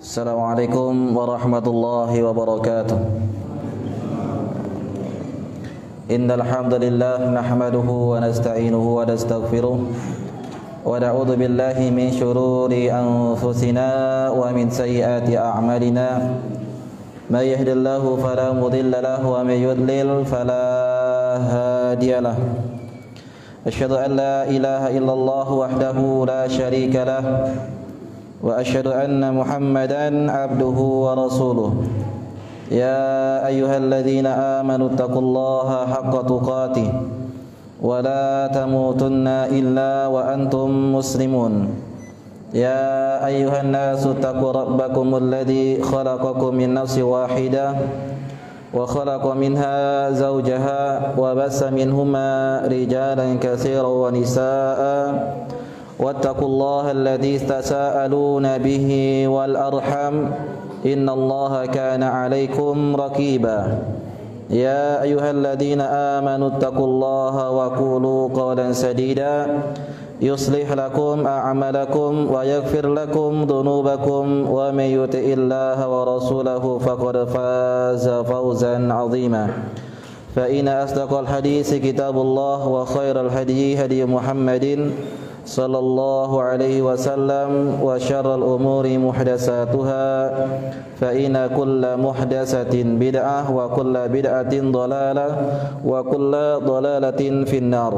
Assalamualaikum warahmatullahi wabarakatuh. Innal hamdalillah nahmaduhu wa nasta'inuhu wa nastaghfiruh wa na'udzu billahi min shururi anfusina wa min sayyiati a'malina. May yahdihillahu fala mudilla lahu wa may yudlil fala hadiya lahu. Asyhadu an la ilaha illallah wahdahu la syarika lah wa asyhadu anna Muhammadan abduhu wa rasuluh. Ya ayyuhalladzina amanu taqullaha haqqa tuqatih wa la tamutunna illa wa antum muslimun. Ya ayyuhan nasu taqu rabbakumul ladzi khalaqakum min nafsin wahidah wa khalaqa minha zawjaha wa bassa minhuma rijalan katsiran wa nisaa'a wattaqullaha alladzi tasaaluna bihi wal arham innallaha kana 'alaikum raqiba. Ya ayyuhalladzina amanu taqullaha wa qulu qawlan sadida yuslih lakum a'malakum wa yaghfir lakum dhunubakum wa may yuti'illaha wa rasulahu faqad faza fawzan 'azima. Fa inna asdaqal haditsi kitabullah wa khairal hadyi hadyu Muhammadin sallallahu alaihi wasallam wa syarral umuri muhdatsatuha fa inna kulla muhdatsatin bid'ah wa kulla bid'atin dhalalah wa kulla dhalalatin finnar.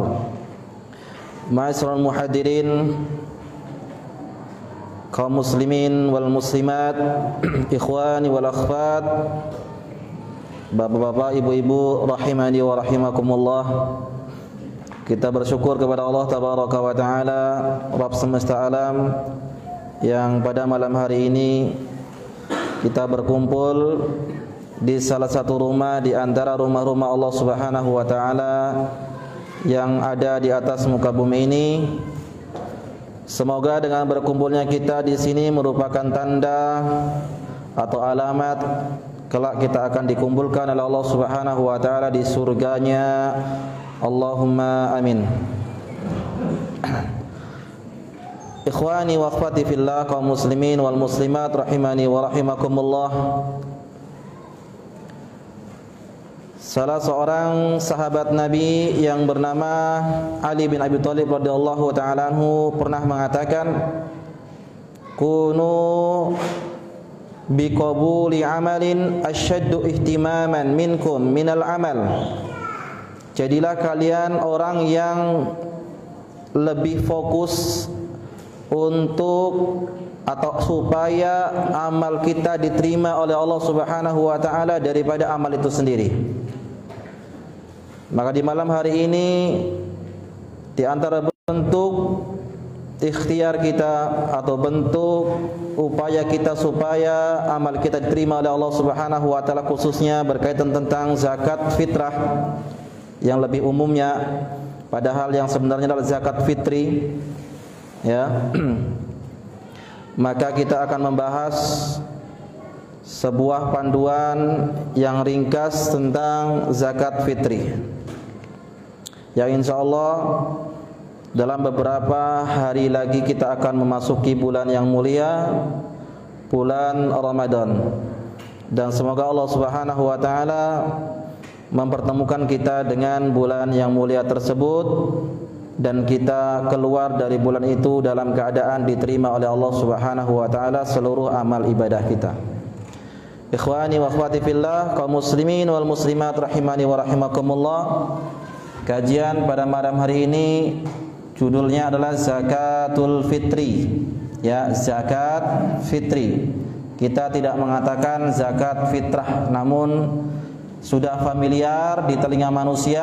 Ma'asyiral muhadirin, kaum muslimin wal muslimat, ikhwani wal akhwat, bapak-bapak, ibu-ibu rahimani wa rahimakumullah. Kita bersyukur kepada Allah Tabaraka wa Ta'ala, Rabb semesta alam, yang pada malam hari ini kita berkumpul di salah satu rumah di antara rumah-rumah Allah Subhanahu wa Ta'ala yang ada di atas muka bumi ini. Semoga dengan berkumpulnya kita di sini merupakan tanda atau alamat kelak kita akan dikumpulkan oleh Allah Subhanahu wa Ta'ala di surganya. Allahumma amin. Ikhwani wa akhwati fillah, kaum muslimin wal muslimat rahimani wa rahimakumullah. Salah seorang sahabat Nabi yang bernama Ali bin Abi Thalib radhiyallahu ta'ala anhu pernah mengatakan, kunu biqabuli amalin asyaddu ihtimaman minkum minal amal. Jadilah kalian orang yang lebih fokus untuk atau supaya amal kita diterima oleh Allah Subhanahu wa Ta'ala daripada amal itu sendiri. Maka di malam hari ini, di antara bentuk ikhtiar kita atau bentuk upaya kita supaya amal kita diterima oleh Allah Subhanahu wa Ta'ala, khususnya berkaitan tentang zakat fitrah yang lebih umumnya, padahal yang sebenarnya adalah zakat fitri, ya. Maka kita akan membahas sebuah panduan yang ringkas tentang zakat fitri, yang insya Allah dalam beberapa hari lagi kita akan memasuki bulan yang mulia, bulan Ramadan. Dan semoga Allah Subhanahu wa Ta'ala mempertemukan kita dengan bulan yang mulia tersebut, dan kita keluar dari bulan itu dalam keadaan diterima oleh Allah Subhanahu wa Ta'ala seluruh amal ibadah kita. Ikhwani wa akhwati fillah, kaum muslimin wal muslimat rahimani wa rahimakumullah. Kajian pada malam hari ini judulnya adalah zakatul fitri, ya, zakat fitri. Kita tidak mengatakan zakat fitrah, namun sudah familiar di telinga manusia,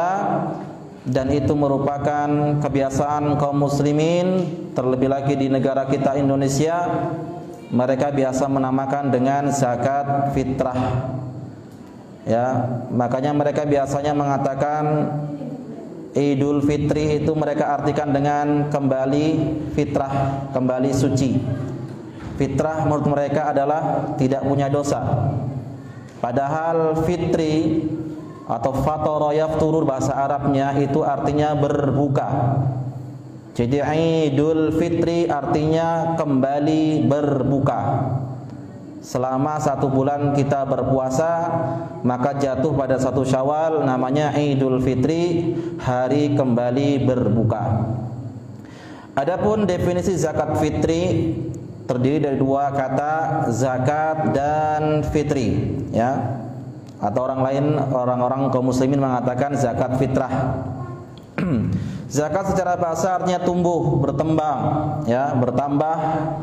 dan itu merupakan kebiasaan kaum muslimin, terlebih lagi di negara kita Indonesia. Mereka biasa menamakan dengan zakat fitrah, ya. Makanya mereka biasanya mengatakan Idul Fitri itu mereka artikan dengan kembali fitrah, kembali suci. Fitrah menurut mereka adalah tidak punya dosa. Padahal fitri atau fatara yafturu bahasa Arabnya itu artinya berbuka. Jadi Idul Fitri artinya kembali berbuka. selama 1 bulan kita berpuasa, maka jatuh pada 1 Syawal, namanya Idul Fitri, hari kembali berbuka. Adapun definisi zakat fitri terdiri dari 2 kata, zakat dan fitri, ya. Atau orang-orang kaum muslimin mengatakan zakat fitrah. Zakat secara bahasa artinya tumbuh, berkembang, ya, bertambah,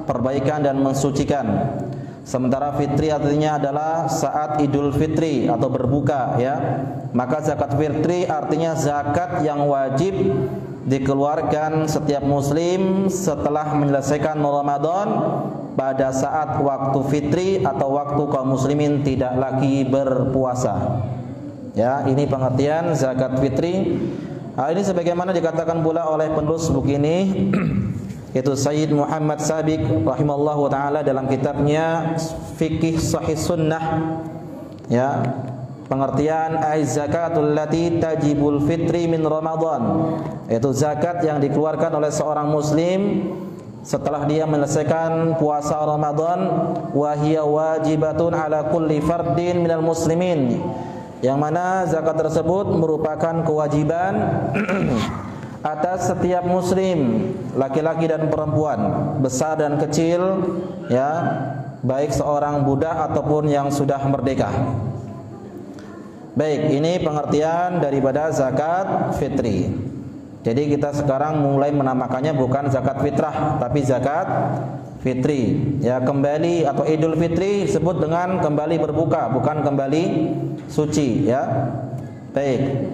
perbaikan dan mensucikan. Sementara fitri artinya adalah saat Idul Fitri atau berbuka, ya. Maka zakat fitri artinya zakat yang wajib dikeluarkan setiap muslim setelah menyelesaikan Ramadan pada saat waktu fitri atau waktu kaum muslimin tidak lagi berpuasa. Ya, ini pengertian zakat fitri. Hal ini sebagaimana dikatakan pula oleh penulis buku ini yaitu Sayyid Muhammad Sabiq rahimallahu taala dalam kitabnya Fiqih Sahih Sunnah, ya, pengertian az-zakatul lati tajibul fitri min Ramadan, yaitu zakat yang dikeluarkan oleh seorang muslim setelah dia menyelesaikan puasa Ramadan, wa hiya wajibatun ala kulli fardin minal muslimin, yang mana zakat tersebut merupakan kewajiban atas setiap muslim, laki-laki dan perempuan, besar dan kecil, ya, baik seorang budak ataupun yang sudah merdeka. Baik, ini pengertian daripada zakat fitri. Jadi kita sekarang mulai menamakannya bukan zakat fitrah, tapi zakat fitri. Ya, kembali atau Idul Fitri disebut dengan kembali berbuka, bukan kembali suci, ya. Baik.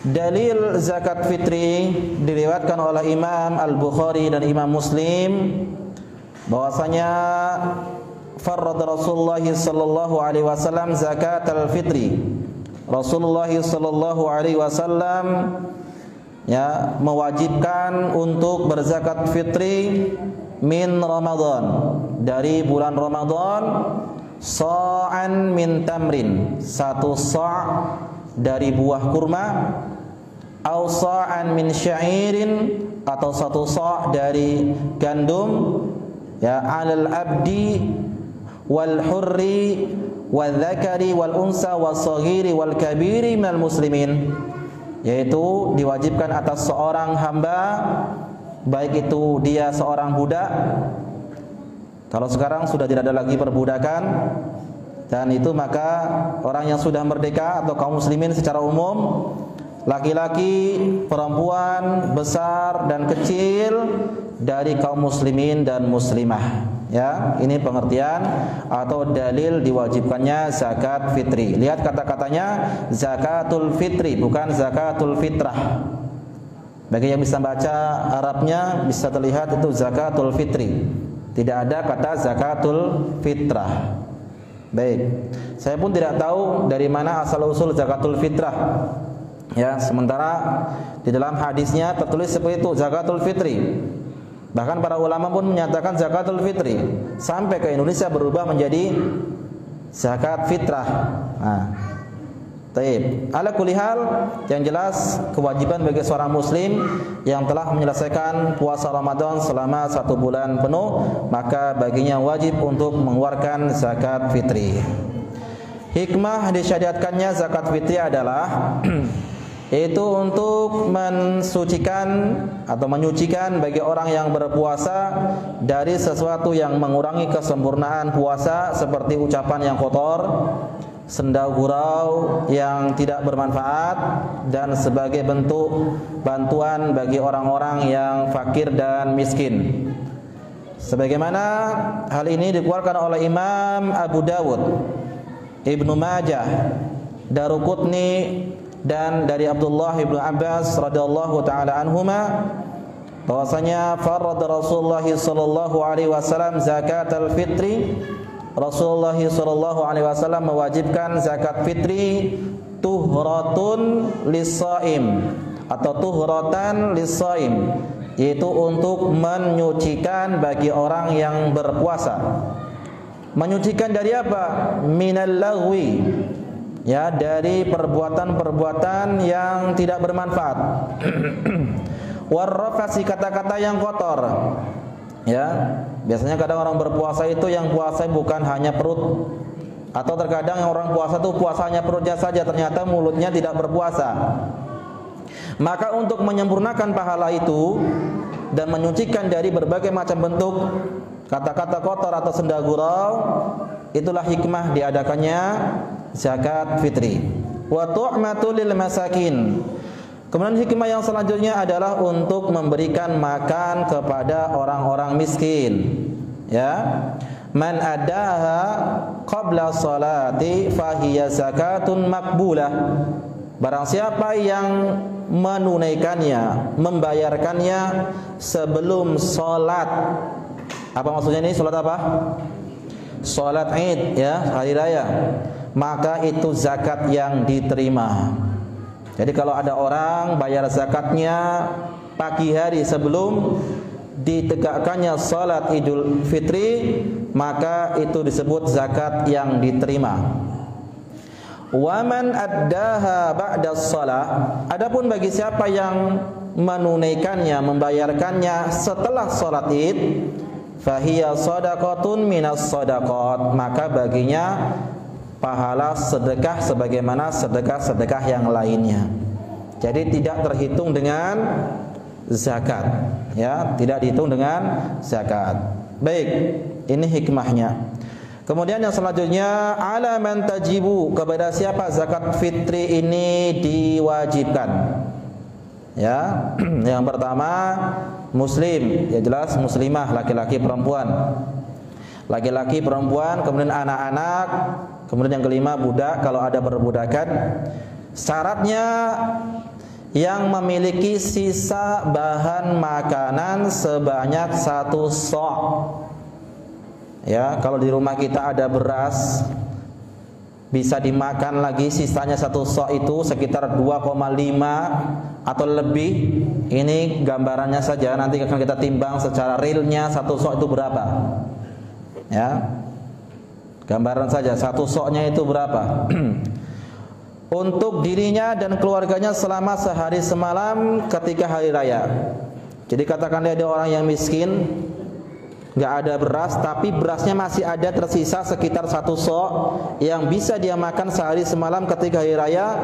Dalil zakat fitri diriwayatkan oleh Imam Al-Bukhari dan Imam Muslim bahwasanya farrad Rasulullah sallallahu alaihi wasallam zakat al-fitri. Rasulullah sallallahu alaihi wasallam, ya, mewajibkan untuk berzakat fitri min Ramadan, dari bulan Ramadan, sa'an min tamrin, 1 sa' dari buah kurma, au sa'an min sya'irin, atau 1 sa' dari gandum, ya, 'alal abdi wal hurri wal dzakari wal unsa was saghiri wal kabiri minal muslimin, yaitu diwajibkan atas seorang hamba, baik itu dia seorang budak, kalau sekarang sudah tidak ada lagi perbudakan, dan itu maka orang yang sudah merdeka atau kaum muslimin secara umum, laki-laki, perempuan, besar dan kecil dari kaum muslimin dan muslimah. Ya, ini pengertian atau dalil diwajibkannya zakat fitri. Lihat kata-katanya zakatul fitri, bukan zakatul fitrah. Bagi yang bisa baca Arabnya bisa terlihat itu zakatul fitri. Tidak ada kata zakatul fitrah. Baik, saya pun tidak tahu dari mana asal-usul zakatul fitrah. Ya, sementara di dalam hadisnya tertulis seperti itu, zakatul fitri. Bahkan para ulama pun menyatakan zakatul fitri, sampai ke Indonesia berubah menjadi zakat fitrah. Nah, taib. Ala kulli hal, yang jelas kewajiban bagi seorang muslim yang telah menyelesaikan puasa Ramadan selama 1 bulan penuh, maka baginya wajib untuk mengeluarkan zakat fitri. Hikmah disyariatkannya zakat fitri adalah yaitu untuk mensucikan atau menyucikan bagi orang yang berpuasa dari sesuatu yang mengurangi kesempurnaan puasa, seperti ucapan yang kotor, senda gurau yang tidak bermanfaat, dan sebagai bentuk bantuan bagi orang-orang yang fakir dan miskin. Sebagaimana hal ini dikeluarkan oleh Imam Abu Dawud, Ibnu Majah, Daruqutni, dan dari Abdullah ibnu Abbas radhiyallahu taala anhuma bahwasanya farad Rasulullah sallallahu alaihi wasallam zakatul fitri. Rasulullah sallallahu alaihi wasallam mewajibkan zakat fitri tuhratun lis-shaim atau tuhratan lis-shaim, yaitu untuk menyucikan bagi orang yang berpuasa. Menyucikan dari apa? Minal lagwi, ya, dari perbuatan-perbuatan yang tidak bermanfaat. Warrafasi, kata-kata yang kotor, ya, Biasanya kadang orang berpuasa itu yang puasa bukan hanya perut, atau terkadang yang orang puasa itu puasanya perutnya saja, ternyata mulutnya tidak berpuasa. Maka untuk menyempurnakan pahala itu dan menyucikan dari berbagai macam bentuk kata-kata kotor atau senda gurau, itulah hikmah diadakannya zakat fitri. Wa tu'matu lil masakin. Kemudian hikmah yang selanjutnya adalah untuk memberikan makan kepada orang-orang miskin. Ya. Man addaha qabla sholati fahiya zakatun makbulah. Barang siapa yang menunaikannya, membayarkannya sebelum sholat. Apa maksudnya ini? Sholat apa? Sholat Id, ya, hari raya. Maka itu zakat yang diterima. Jadi kalau ada orang bayar zakatnya pagi hari sebelum ditegakkannya sholat Idul Fitri, maka itu disebut zakat yang diterima. Waman addaha ba'da shalah. Adapun bagi siapa yang menunaikannya, membayarkannya setelah sholat Id, fahiya shadaqatun minas shadaqat, maka baginya pahala sedekah sebagaimana sedekah-sedekah yang lainnya. Jadi tidak terhitung dengan zakat, ya, tidak dihitung dengan zakat. Baik, ini hikmahnya. Kemudian yang selanjutnya, ala man tajibu, kepada siapa zakat fitri ini diwajibkan. Ya, yang pertama muslim, ya jelas muslimah, laki-laki perempuan. Laki-laki perempuan, kemudian anak-anak, kemudian yang kelima budak kalau ada perbudakan. Syaratnya yang memiliki sisa bahan makanan sebanyak 1 sok. Ya, kalau di rumah kita ada beras, bisa dimakan lagi sisanya 1 sok itu sekitar 2,5 atau lebih. Ini gambarannya saja, nanti akan kita timbang secara realnya 1 sok itu berapa. Ya, gambaran saja 1 soknya itu berapa. Untuk dirinya dan keluarganya selama sehari semalam ketika hari raya. Jadi katakanlah ada orang yang miskin, nggak ada beras, tapi berasnya masih ada tersisa sekitar 1 sok yang bisa dia makan sehari semalam ketika hari raya,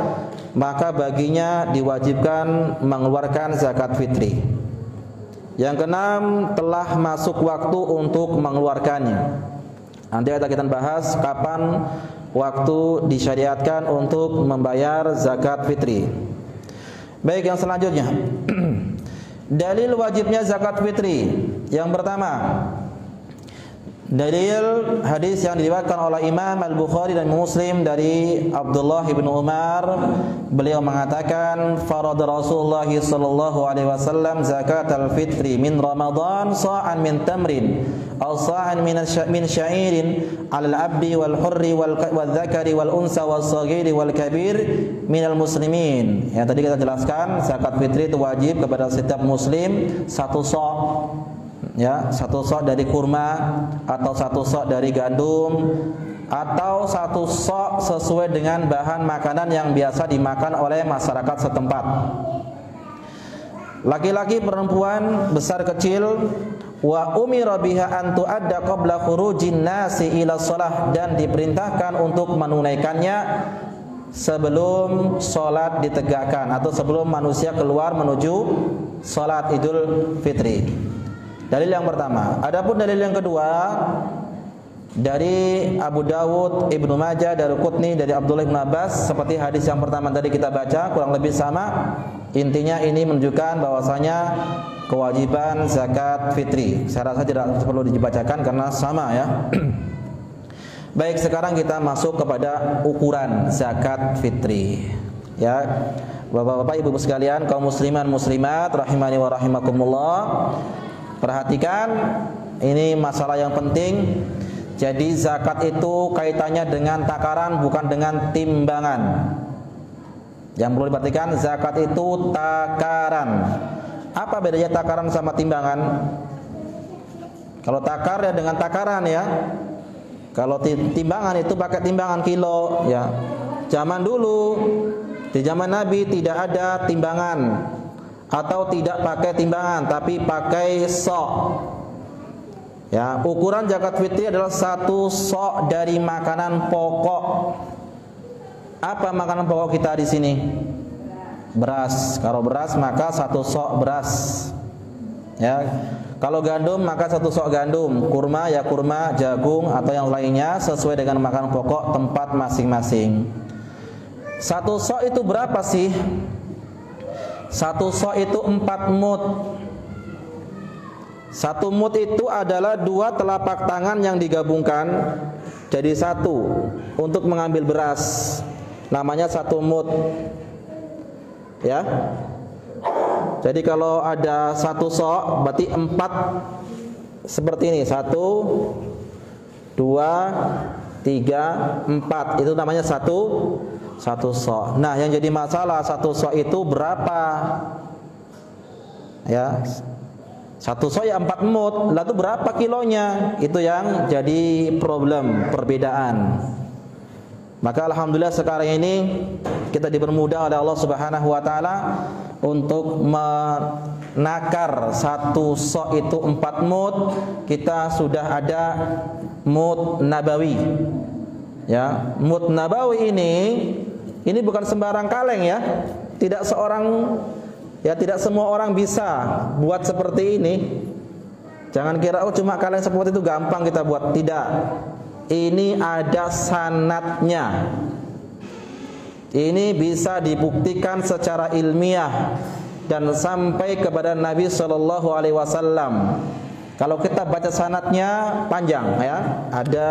maka baginya diwajibkan mengeluarkan zakat fitri. Yang keenam, telah masuk waktu untuk mengeluarkannya. Nanti kita bahas kapan waktu disyariatkan untuk membayar zakat fitri. Baik, yang selanjutnya dalil wajibnya zakat fitri. Yang pertama, dalil hadis yang diriwayatkan oleh Imam Al-Bukhari dan Muslim dari Abdullah bin Umar, beliau mengatakan farada Rasulullah sallallahu alaihi wasallam zakatal fitri min Ramadan sa'an min tamrin aw sa'an min sya'irin 'alal 'abdi wal hurri wal dzakari wal unsa was saghiri wal kabir minal muslimin. Ya, tadi kita jelaskan zakat fitri itu wajib kepada setiap muslim 1 sok. Ya, 1 sok dari kurma, atau 1 sok dari gandum, atau 1 sok sesuai dengan bahan makanan yang biasa dimakan oleh masyarakat setempat. Laki-laki, perempuan, besar kecil. Wa umira biha an tu'adda qabla khurujin nasi ila shalah, dan diperintahkan untuk menunaikannya sebelum salat ditegakkan atau sebelum manusia keluar menuju salat Idul Fitri. Dalil yang pertama. Adapun dalil yang kedua dari Abu Dawud, Ibnu Majah, Daruqutni, dari Abdullah bin Abbas, seperti hadis yang pertama tadi kita baca, kurang lebih sama. Intinya ini menunjukkan bahwasanya kewajiban zakat fitri. Saya rasa tidak perlu dibacakan karena sama, ya. Baik, sekarang kita masuk kepada ukuran zakat fitri. Ya, Bapak-bapak, Ibu-ibu sekalian, kaum musliman muslimat rahimani wa rahimakumullah. Perhatikan, ini masalah yang penting. Jadi zakat itu kaitannya dengan takaran, bukan dengan timbangan. Yang perlu diperhatikan, zakat itu takaran. Apa bedanya takaran sama timbangan? Kalau takar ya dengan takaran, ya. Kalau timbangan itu pakai timbangan kilo, ya. Zaman dulu, di zaman Nabi tidak ada timbangan, atau tidak pakai timbangan tapi pakai sok. Ya, ukuran zakat fitri adalah 1 sok dari makanan pokok. Apa makanan pokok kita di sini? Beras. Kalau beras maka 1 sok beras. Ya. Kalau gandum maka 1 sok gandum. Kurma ya kurma, jagung atau yang lainnya sesuai dengan makanan pokok tempat masing-masing. 1 sok itu berapa sih? 1 sok itu 4 mud. 1 mud itu adalah 2 telapak tangan yang digabungkan jadi 1 untuk mengambil beras. Namanya 1 mud. Ya. Jadi kalau ada 1 sok berarti 4 seperti ini. 1 2 3 4. Itu namanya 1 sok. Nah, yang jadi masalah 1 sok itu berapa? Ya. 1 sok ya 4 mud. Lalu berapa kilonya? Itu yang jadi problem, perbedaan. Maka alhamdulillah sekarang ini kita dipermudah oleh Allah Subhanahu wa taala untuk menakar 1 sok itu 4 mud. Kita sudah ada mud nabawi. Ya, mud nabawi ini bukan sembarang kaleng ya. Tidak semua orang bisa buat seperti ini. Jangan kira cuma kaleng seperti itu gampang kita buat. Tidak. Ini ada sanadnya. Ini bisa dibuktikan secara ilmiah dan sampai kepada Nabi Shallallahu Alaihi Wasallam. Kalau kita baca sanadnya panjang ya, ada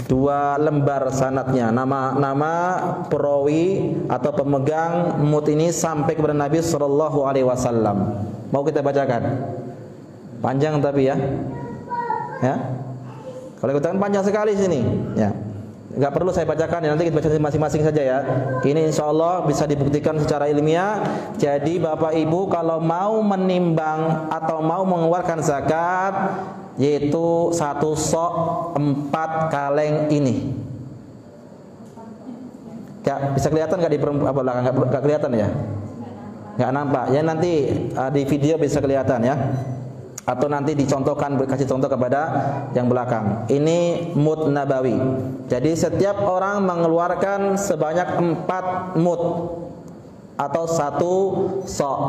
2 lembar sanadnya, nama perawi atau pemegang mud ini sampai kepada Nabi Shallallahu Alaihi Wasallam. Mau kita bacakan? Panjang tapi ya. Kalau kita kan panjang sekali sini. Ya, nggak perlu saya bacakan. Ya, nanti kita baca masing-masing saja ya. Ini insya Allah bisa dibuktikan secara ilmiah. Jadi Bapak Ibu kalau mau menimbang atau mau mengeluarkan zakat, yaitu 1 sok 4 kaleng ini. Bisa kelihatan nggak di belakang? Nggak kelihatan ya? Nggak nampak. Ya nanti di video bisa kelihatan ya. Atau nanti dicontohkan, kasih contoh kepada yang belakang. Ini mud nabawi. Jadi setiap orang mengeluarkan sebanyak 4 mud atau 1 sok.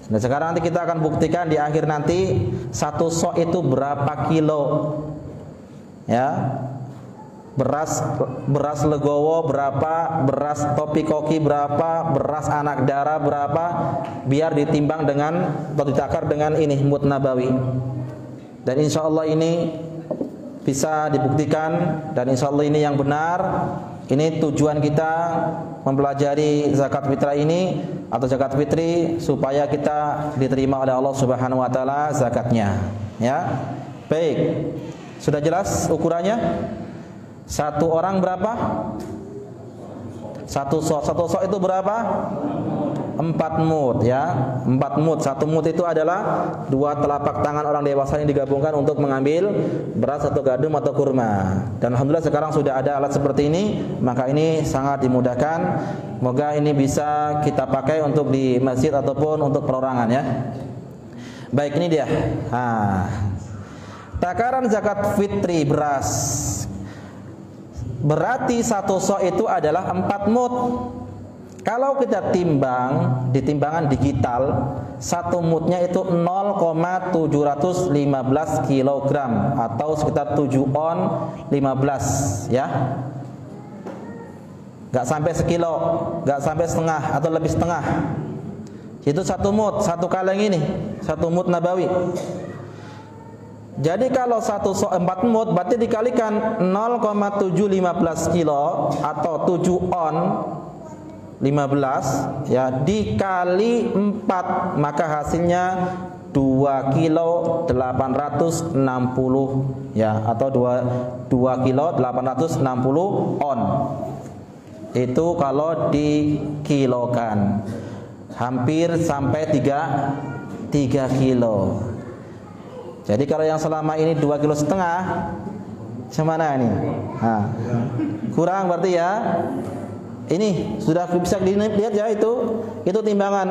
Nah sekarang nanti kita akan buktikan di akhir nanti 1 sok itu berapa kilo. Ya. Beras legowo berapa, beras topi koki berapa, beras anak dara berapa, biar ditimbang dengan atau ditakar dengan ini mud nabawi. Dan insya Allah ini bisa dibuktikan dan insya Allah ini yang benar. Ini tujuan kita mempelajari zakat fitrah ini atau zakat fitri supaya kita diterima oleh Allah Subhanahu wa taala zakatnya. Ya. Baik. Sudah jelas ukurannya? 1 orang berapa? 1 sok itu berapa? 4 mud ya. 4 mud. 1 mud itu adalah 2 telapak tangan orang dewasa yang digabungkan untuk mengambil beras atau gandum atau kurma. Dan alhamdulillah sekarang sudah ada alat seperti ini, maka ini sangat dimudahkan. Semoga ini bisa kita pakai untuk di masjid ataupun untuk perorangan ya. Baik, ini dia. Takaran zakat fitri beras. Berarti 1 sok itu adalah 4 mud. Kalau kita timbang di timbangan digital, 1 mudnya itu 0,715 kg atau sekitar 7 on 15 ya. Gak sampai sekilo, gak sampai setengah atau lebih setengah. Itu 1 mud, 1 kaleng ini, 1 mud nabawi. Jadi kalau 1 sok 4 mud berarti dikalikan 0,715 kilo atau 7 on 15 ya dikali 4 maka hasilnya 2 kilo 860 ya atau 2 kilo 860 on. Itu kalau dikilokan. Hampir sampai 3 kilo. Jadi kalau yang selama ini 2,5 kilo, semana ini? Kurang berarti ya. Ini sudah bisa dilihat ya itu timbangan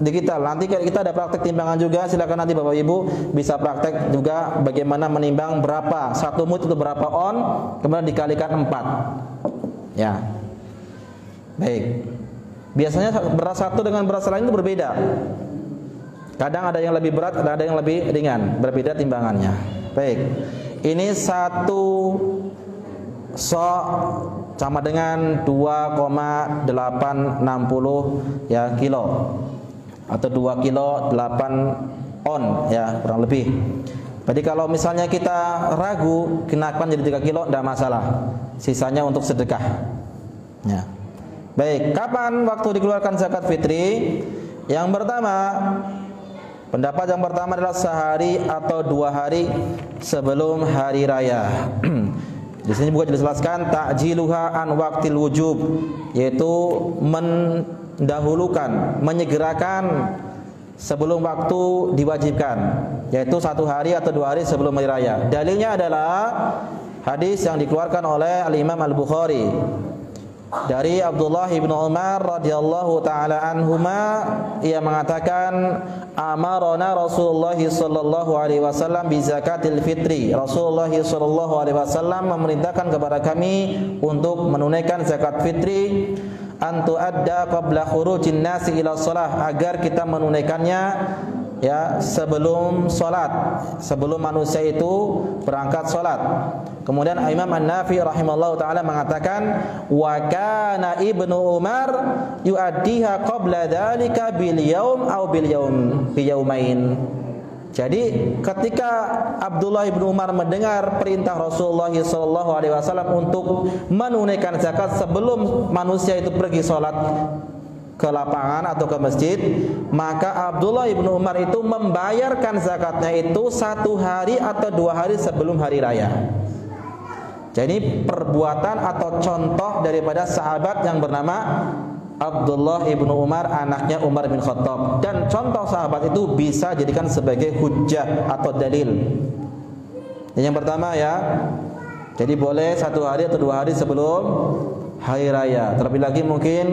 digital. Nanti kita ada praktek timbangan juga. Silakan nanti Bapak Ibu bisa praktek juga bagaimana menimbang berapa satu mud itu berapa on, kemudian dikalikan 4. Ya. Baik. Biasanya beras satu dengan beras lain itu berbeda. Kadang ada yang lebih berat, kadang ada yang lebih ringan, berbeda timbangannya. Baik. Ini 1 sok sama dengan 2,860 ya kilo atau 2 kilo 8 on ya kurang lebih. Jadi kalau misalnya kita ragu kenakan jadi 3 kilo tidak masalah. Sisanya untuk sedekah. Ya. Baik, kapan waktu dikeluarkan zakat fitri? Yang pertama, pendapat yang pertama adalah sehari atau 2 hari sebelum hari raya. Di sini juga dijelaskan ta'jiluha an waqtil wujub, yaitu mendahulukan, menyegerakan sebelum waktu diwajibkan, yaitu 1 hari atau 2 hari sebelum hari raya. Dalilnya adalah hadis yang dikeluarkan oleh Al-Imam Al-Bukhari dari Abdullah ibn Umar radhiyallahu taala anhuma, ia mengatakan amarona Rasulullah sallallahu alaihi wasallam bi zakatil fitri. Rasulullah sallallahu alaihi wasallam memerintahkan kepada kami untuk menunaikan zakat fitri an tuadda qabla khurujin nasi ila shalah, agar kita menunaikannya ya sebelum salat, sebelum manusia itu berangkat salat. Kemudian Imam An-Nafi rahimahullah taala mengatakan wa kana Ibnu Umar yuaddiha qabla dzalika bil yaum au bil yaumain. Jadi ketika Abdullah bin Umar mendengar perintah Rasulullah sallallahu alaihi wasallam untuk menunaikan zakat sebelum manusia itu pergi salat ke lapangan atau ke masjid, maka Abdullah bin Umar itu membayarkan zakatnya itu 1 hari atau 2 hari sebelum hari raya. Jadi perbuatan atau contoh daripada sahabat yang bernama Abdullah ibnu Umar, anaknya Umar bin Khattab. Dan contoh sahabat itu bisa jadikan sebagai hujjah atau dalil. Yang pertama ya, jadi boleh 1 hari atau 2 hari sebelum hari raya. Terlebih lagi mungkin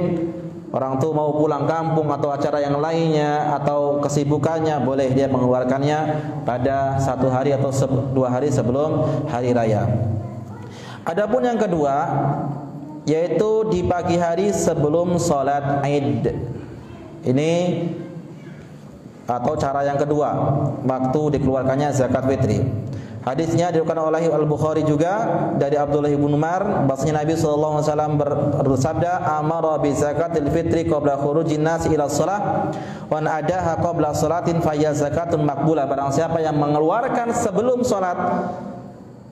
orang tuh mau pulang kampung atau acara yang lainnya atau kesibukannya, boleh dia mengeluarkannya pada 1 hari atau 2 hari sebelum hari raya. Adapun yang kedua, yaitu di pagi hari sebelum sholat Id. Ini atau cara yang kedua waktu dikeluarkannya zakat fitri. Hadisnya diriwayatkan oleh Al-Bukhari juga dari Abdullah bin Umar, bahwasanya Nabi sallallahu alaihi wasallam bersabda, "Amara bi zakatil fitri qabla khurujin nas ila shalah wa an adaha qabla salatin fa hiya zakatun maqbulah." Barang siapa yang mengeluarkan sebelum salat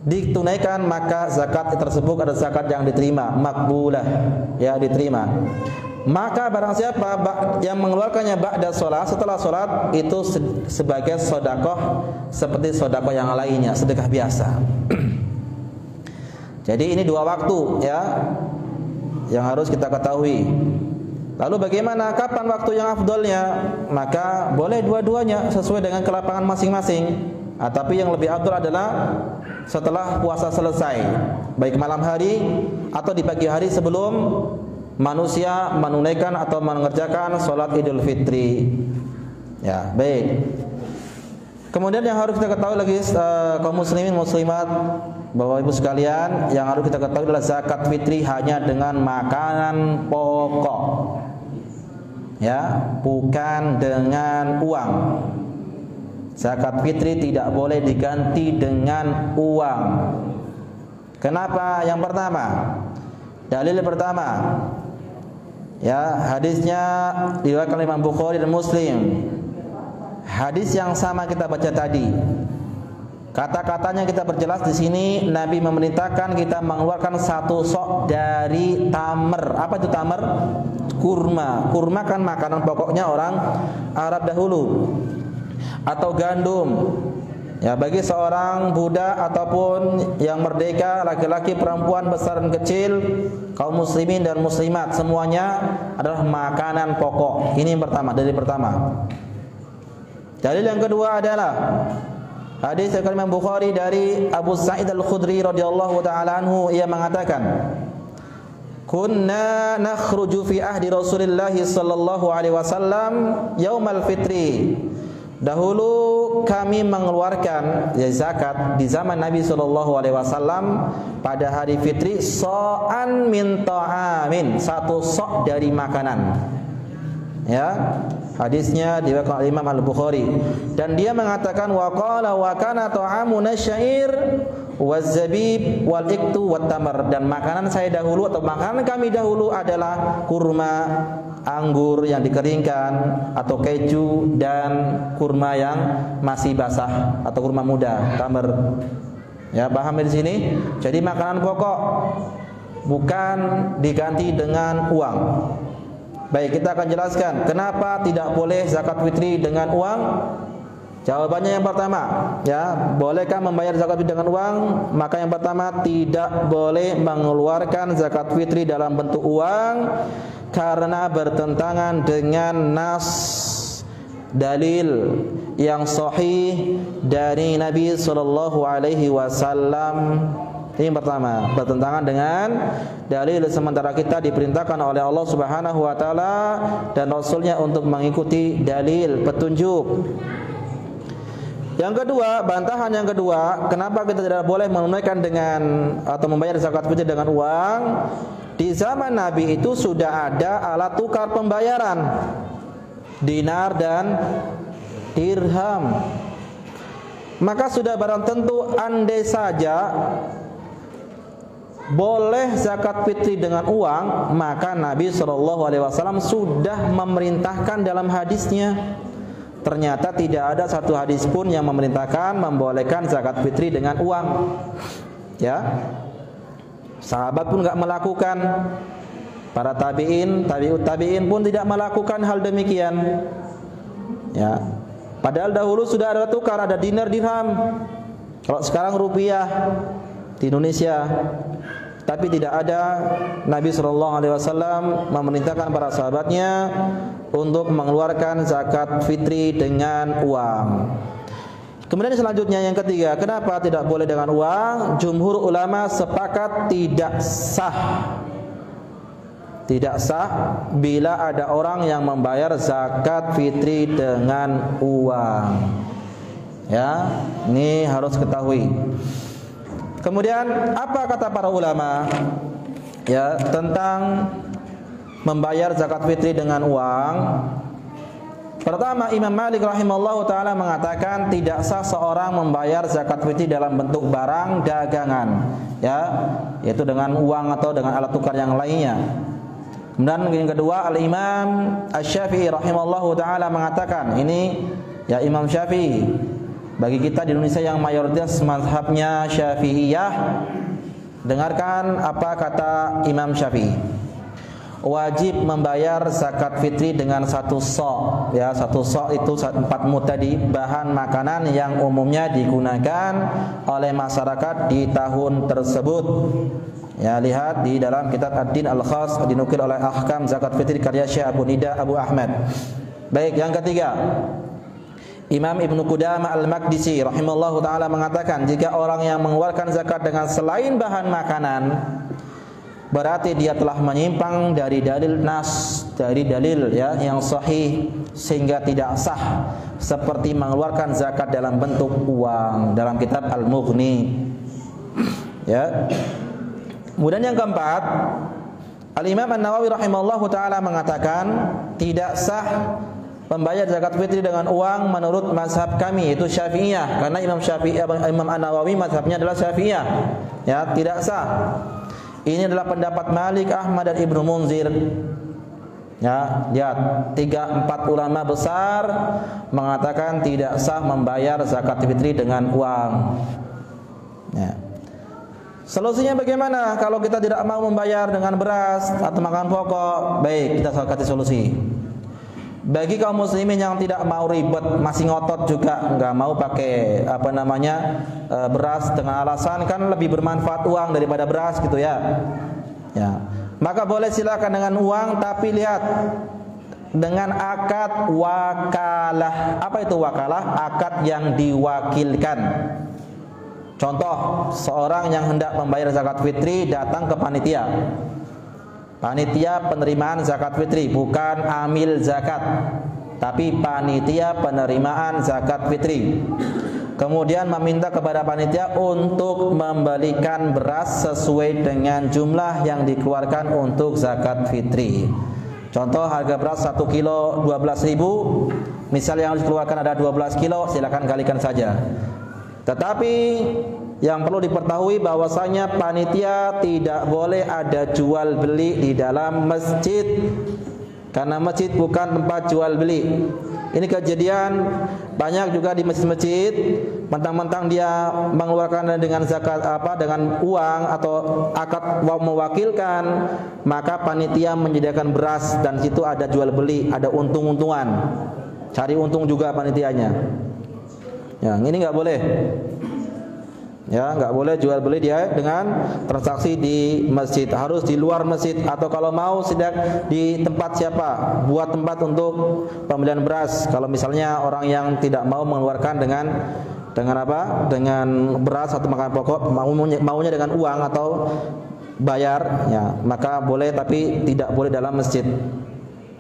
ditunaikan, maka zakat tersebut adalah zakat yang diterima, makbulah, ya diterima. Maka barang siapa yang mengeluarkannya ba'da sholat, setelah sholat, itu sebagai sodakoh seperti sodakoh yang lainnya, sedekah biasa. Jadi ini 2 waktu ya yang harus kita ketahui. Lalu bagaimana, kapan waktu yang afdolnya? Maka boleh dua-duanya sesuai dengan kelapangan masing-masing. Tapi yang lebih afdol adalah setelah puasa selesai, baik malam hari atau di pagi hari sebelum manusia menunaikan atau mengerjakan sholat Idul Fitri. Ya, baik. Kemudian yang harus kita ketahui lagi kaum muslimin muslimat, Bapak Ibu sekalian, yang harus kita ketahui adalah zakat fitri hanya dengan makanan pokok. Ya, bukan dengan uang. Zakat fitri tidak boleh diganti dengan uang. Kenapa? Yang pertama, dalil pertama, ya hadisnya diriwayatkan oleh Imam Bukhari dan Muslim. Hadis yang sama kita baca tadi. Kata-katanya kita perjelas di sini. Nabi memerintahkan kita mengeluarkan 1 sok dari tamer. Apa itu tamer? Kurma. Kurma kan makanan pokoknya orang Arab dahulu. Atau gandum. Ya, bagi seorang budak ataupun yang merdeka, laki-laki, perempuan, besar dan kecil, kaum muslimin dan muslimat, semuanya adalah makanan pokok. Ini yang pertama, dalil pertama. Dalil yang kedua adalah hadis dari Imam Bukhari dari Abu Sa'id Al-Khudri radhiyallahu taala anhu, ia mengatakan, kunna nakhruju fi ahdi Rasulillah sallallahu alaihi wasallam yaumal fitri. Dahulu kami mengeluarkan zakat di zaman Nabi sallallahu alaihi wasallam pada hari fitri sa'an min ta'amin, satu sok dari makanan. Ya, hadisnya diriwayatkan oleh Imam Al-Bukhari, dan dia mengatakan wa qala wa kana ta'amuna syair waz-zabib wal iktu wat tamar, dan makanan saya dahulu atau makanan kami dahulu adalah kurma, anggur yang dikeringkan atau keju, dan kurma yang masih basah atau kurma muda, tamar. Ya, paham di sini? Jadi makanan pokok, bukan diganti dengan uang. Baik, kita akan jelaskan kenapa tidak boleh zakat fitri dengan uang. Jawabannya yang pertama, ya, bolehkah membayar zakat fitri dengan uang? Maka yang pertama, tidak boleh mengeluarkan zakat fitri dalam bentuk uang karena bertentangan dengan nas dalil yang sahih dari Nabi sallallahu alaihi wasallam. Ini yang pertama, bertentangan dengan dalil, sementara kita diperintahkan oleh Allah Subhanahu wa taala dan Rasulnya untuk mengikuti dalil petunjuk. Yang kedua, bantahan yang kedua, kenapa kita tidak boleh menunaikan dengan atau membayar zakat fitri dengan uang? Di zaman Nabi itu sudah ada alat tukar pembayaran, dinar dan dirham. Maka sudah barang tentu andai saja boleh zakat fitri dengan uang, maka Nabi SAW sudah memerintahkan dalam hadisnya. Ternyata tidak ada satu hadis pun yang memerintahkan membolehkan zakat fitri dengan uang. Ya, sahabat pun enggak melakukan, para tabi'in, tabi'ut tabi'in pun tidak melakukan hal demikian. Ya, padahal dahulu sudah ada tukar, ada dinar dirham. Kalau sekarang rupiah di Indonesia, tapi tidak ada. Nabi SAW memerintahkan para sahabatnya untuk mengeluarkan zakat fitri dengan uang. Kemudian selanjutnya yang ketiga, kenapa tidak boleh dengan uang? Jumhur ulama sepakat tidak sah. Tidak sah bila ada orang yang membayar zakat fitri dengan uang. Ya, ini harus ketahui. Kemudian apa kata para ulama ya tentang membayar zakat fitri dengan uang? Pertama, Imam Malik rahimahullahu taala mengatakan tidak sah seorang membayar zakat fitri dalam bentuk barang dagangan, ya, yaitu dengan uang atau dengan alat tukar yang lainnya. Kemudian yang kedua, Al-Imam Asy-Syafi'i rahimahullahu taala mengatakan, ini ya Imam Syafi'i. Bagi kita di Indonesia yang mayoritas mazhabnya Syafi'iyah, dengarkan apa kata Imam Syafi'i. Wajib membayar zakat fitri dengan satu sok, ya, satu sok itu 4 mud tadi, bahan makanan yang umumnya digunakan oleh masyarakat di tahun tersebut. Ya, lihat di dalam kitab Ad-Din Al-Khas, dinukil oleh Ahkam Zakat Fitri karya Syekh Abu Nida Abu Ahmad. Baik, yang ketiga, Imam Ibnu Qudamah Al-Maqdisi rahimahullahu taala mengatakan, jika orang yang mengeluarkan zakat dengan selain bahan makanan, berarti dia telah menyimpang dari dalil nas, dari dalil ya yang sahih, sehingga tidak sah seperti mengeluarkan zakat dalam bentuk uang dalam kitab Al-Mughni. Ya. Kemudian yang keempat, Al-Imam An-Nawawi rahimahullahu taala mengatakan tidak sah membayar zakat fitri dengan uang menurut mazhab kami, yaitu Syafi'iyah, karena Imam An-Nawawi mazhabnya adalah Syafi'iyah. Ya, tidak sah. Ini adalah pendapat Malik, Ahmad dan Ibnu Munzir. Ya, lihat 3-4 ulama besar mengatakan tidak sah membayar zakat fitri dengan uang. Ya. Solusinya bagaimana kalau kita tidak mau membayar dengan beras atau makanan pokok? Baik, kita kasih solusi. Bagi kaum muslimin yang tidak mau ribet, masih ngotot juga nggak mau pakai beras dengan alasan kan lebih bermanfaat uang daripada beras gitu ya. Ya, maka boleh silakan dengan uang, tapi lihat dengan akad wakalah. Apa itu wakalah? Akad yang diwakilkan. Contoh, seorang yang hendak membayar zakat fitri datang ke panitia. Panitia penerimaan zakat fitri, bukan amil zakat, tapi panitia penerimaan zakat fitri. Kemudian meminta kepada panitia untuk membalikan beras sesuai dengan jumlah yang dikeluarkan untuk zakat fitri. Contoh, harga beras 1 kilo 12.000, misal yang harus dikeluarkan ada 12 kilo, silakan kalikan saja. Tetapi yang perlu diketahui bahwasanya panitia tidak boleh ada jual beli di dalam masjid, karena masjid bukan tempat jual beli. Ini kejadian banyak juga di masjid-masjid, mentang-mentang dia mengeluarkan dengan zakat dengan uang atau akad mewakilkan, maka panitia menyediakan beras dan situ ada jual beli, ada untung-untungan. Cari untung juga panitianya. Ya, ini enggak boleh. Ya, enggak boleh jual beli dia dengan transaksi di masjid, harus di luar masjid, atau kalau mau sedang di tempat siapa, buat tempat untuk pembelian beras. Kalau misalnya orang yang tidak mau mengeluarkan dengan beras atau makan pokok, maunya dengan uang atau bayar, ya, maka boleh, tapi tidak boleh dalam masjid.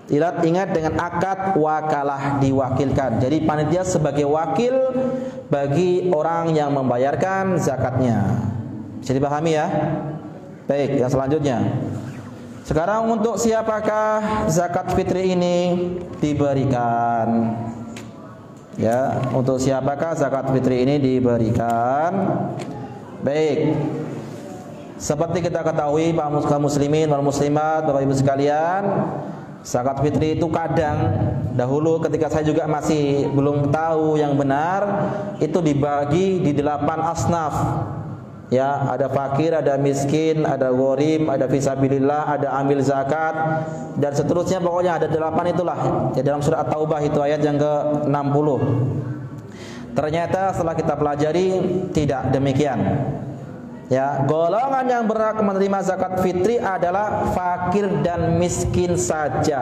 Ingat dengan akad wakalah, diwakilkan. Jadi panitia sebagai wakil bagi orang yang membayarkan zakatnya. Bisa dipahami ya? Baik, yang selanjutnya. Sekarang untuk siapakah zakat fitri ini diberikan? Ya, untuk siapakah zakat fitri ini diberikan? Baik. Seperti kita ketahui, kaum muslimin wal muslimat, Bapak Ibu sekalian, zakat fitri itu kadang dahulu ketika saya juga masih belum tahu yang benar, itu dibagi di 8 asnaf. Ya, ada fakir, ada miskin, ada gharim, ada fisabilillah, ada amil zakat, dan seterusnya, pokoknya ada 8 itulah. Ya, dalam surah At-Taubah itu ayat yang ke-60. Ternyata setelah kita pelajari tidak demikian. Ya, golongan yang berhak menerima zakat fitri adalah fakir dan miskin saja,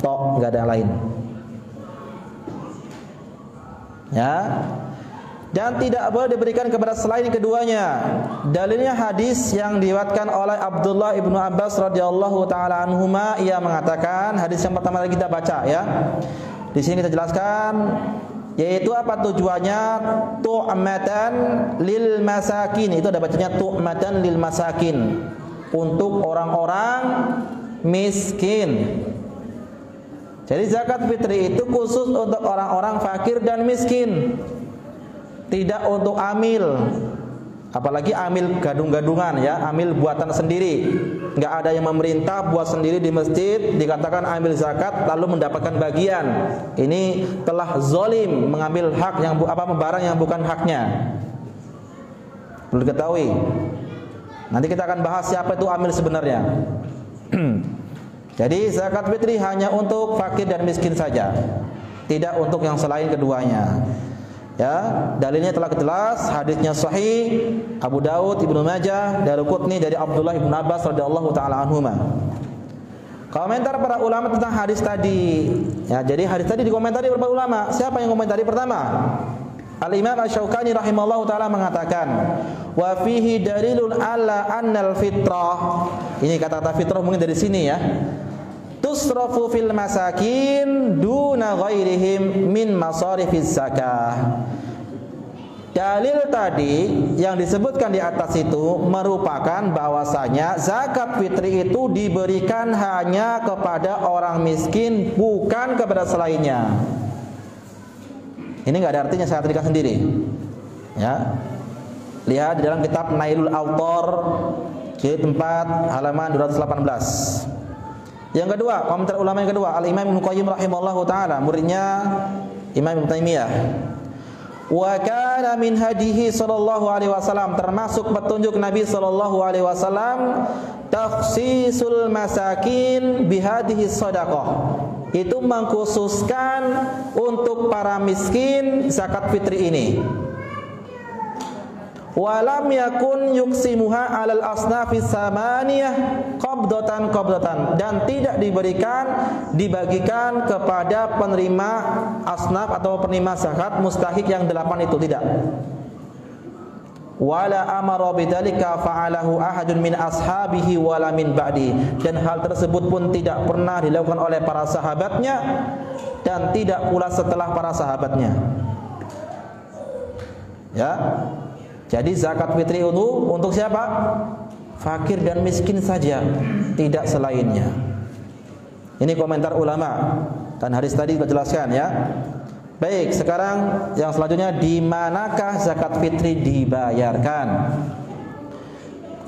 tok, enggak ada yang lain. Ya, dan tidak boleh diberikan kepada selain keduanya. Dalilnya hadis yang diriwayatkan oleh Abdullah ibnu Abbas radhiyallahu taala anhuma, ia mengatakan, hadis yang pertama tadi kita baca ya. Di sini kita jelaskan, yaitu apa tujuannya? Tu'matan lil masakin. Itu ada bacanya tu'matan lil masakin, untuk orang-orang miskin. Jadi zakat fitri itu khusus untuk orang-orang fakir dan miskin, tidak untuk amil. Apalagi amil gadung-gadungan, ya, amil buatan sendiri. Enggak ada yang memerintah buat sendiri di masjid, dikatakan ambil zakat lalu mendapatkan bagian. Ini telah zalim, mengambil hak yang barang yang bukan haknya. Perlu diketahui. Nanti kita akan bahas siapa itu amil sebenarnya. Jadi zakat fitri hanya untuk fakir dan miskin saja, tidak untuk yang selain keduanya. Ya, dalilnya telah jelas, hadisnya sahih, Abu Daud, Ibnu Majah, Daruqutni dari Abdullah ibnu Abbas radhiyallahu taala anhuma. Komentar para ulama tentang hadis tadi. Ya, jadi hadis tadi dikomentari beberapa ulama. Siapa yang komentari pertama? Al-Imam Asy-Syaukani rahimallahu taala mengatakan, wa fihi dalilun ala annal fitrah. Ini kata-kata fitrah mungkin dari sini ya. Tusrafu fil masakin duna ghairihim min masarifiz zakah. Dalil tadi yang disebutkan di atas itu merupakan bahwasanya zakat fitri itu diberikan hanya kepada orang miskin, bukan kepada selainnya. Ini enggak ada artinya, saya artikan sendiri. Ya. Lihat di dalam kitab Nailul Awtar jilid 4 halaman 218. Yang kedua, komentar ulama yang kedua, Al-Imam Ibnu Qayyim rahimahullahu taala, muridnya Imam Ibnu Taimiyah. Wa kana min hadihi sallallahu alaihi wasallam, termasuk petunjuk Nabi sallallahu alaihi wasallam, takhsisul masakin bihadhihi shadaqah. Itu mengkhususkan untuk para miskin zakat fitri ini. Walam yakun yuksimuha alal asnafis samaniyah qabdatan, dan tidak dibagikan kepada penerima asnaf atau penerima zakat mustahik yang 8 itu, tidak. wala amara bidzalika fa'alahu ahadun min ashabihi wala min ba'di, dan hal tersebut pun tidak pernah dilakukan oleh para sahabatnya dan tidak pula setelah para sahabatnya. Ya. Jadi zakat fitri itu untuk siapa? Fakir dan miskin saja, tidak selainnya. Ini komentar ulama dan hadis tadi sudah jelaskan ya. Baik, sekarang yang selanjutnya, di manakah zakat fitri dibayarkan?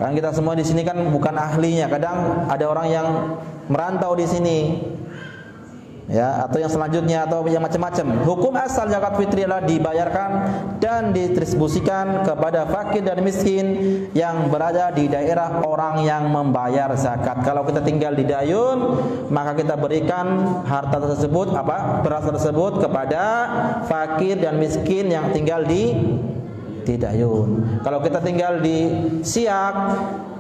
Kan kita semua di sini kan bukan ahlinya. Kadang ada orang yang merantau di sini, ya, atau yang selanjutnya atau yang macam-macam. Hukum asal zakat fitri adalah dibayarkan dan didistribusikan kepada fakir dan miskin yang berada di daerah orang yang membayar zakat. Kalau kita tinggal di Dayun, maka kita berikan harta tersebut, beras tersebut kepada fakir dan miskin yang tinggal di Dayun. Kalau kita tinggal di Siak,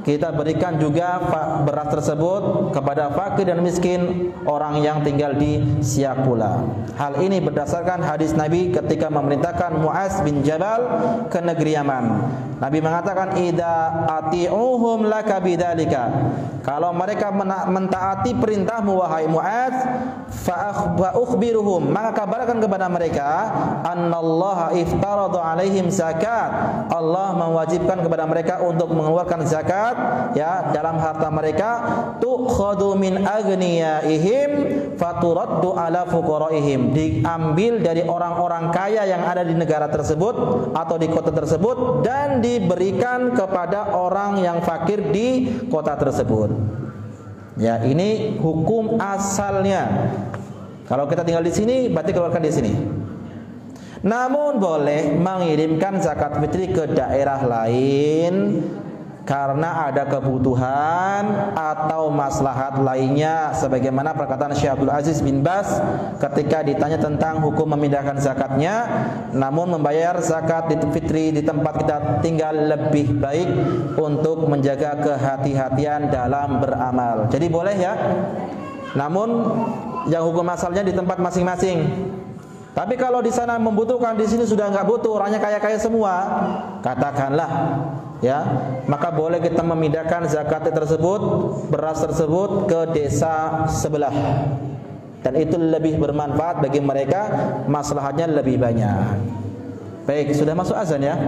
kita berikan juga beras tersebut kepada fakir dan miskin orang yang tinggal di Siak pula. Hal ini berdasarkan hadis Nabi ketika memerintahkan Mu'az bin Jabal ke negeri Yaman. Nabi mengatakan, idza ati'uhum laka bidzalika, kalau mereka mentaati perintahmu wahai Mu'az, fa ukhbiruhum, maka kabarkan kepada mereka, annallaha iftarada alaihim zakat, Allah mewajibkan kepada mereka untuk mengeluarkan zakat, ya, dalam harta mereka, tukhadu min aghniyaihim faturaddu ala fuqaraihim, diambil dari orang-orang kaya yang ada di negara tersebut atau di kota tersebut dan diberikan kepada orang yang fakir di kota tersebut. Ya, ini hukum asalnya. Kalau kita tinggal di sini, berarti keluarkan di sini. Namun boleh mengirimkan zakat fitri ke daerah lain karena ada kebutuhan atau maslahat lainnya, sebagaimana perkataan Syekh Abdul Aziz bin Baz ketika ditanya tentang hukum memindahkan zakatnya, namun membayar zakat fitri di tempat kita tinggal lebih baik untuk menjaga kehati-hatian dalam beramal. Jadi boleh ya, namun yang hukum asalnya di tempat masing-masing. Tapi kalau di sana membutuhkan, di sini sudah nggak butuh, orangnya kaya-kaya semua, katakanlah, ya, maka boleh kita memindahkan zakat tersebut, beras tersebut ke desa sebelah, dan itu lebih bermanfaat bagi mereka, maslahatnya lebih banyak. Baik, sudah masuk azan ya?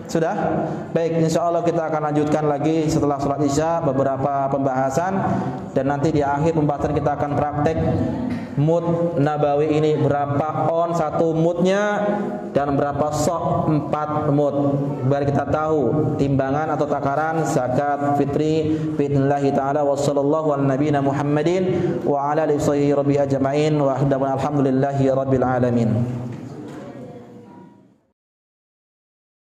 Sudah? Baik, insya Allah kita akan lanjutkan lagi setelah sholat isya beberapa pembahasan, dan nanti di akhir pembahasan kita akan praktek mud nabawi ini, berapa on satu mudnya dan berapa sok 4 mud, biar kita tahu timbangan atau takaran zakat fitri. Bismillahi ta'ala wa sallallahu ala nabiyina Muhammadin wa ala alihi wa sahbihi ajma'in wa alhamdulillahi rabbil alamin.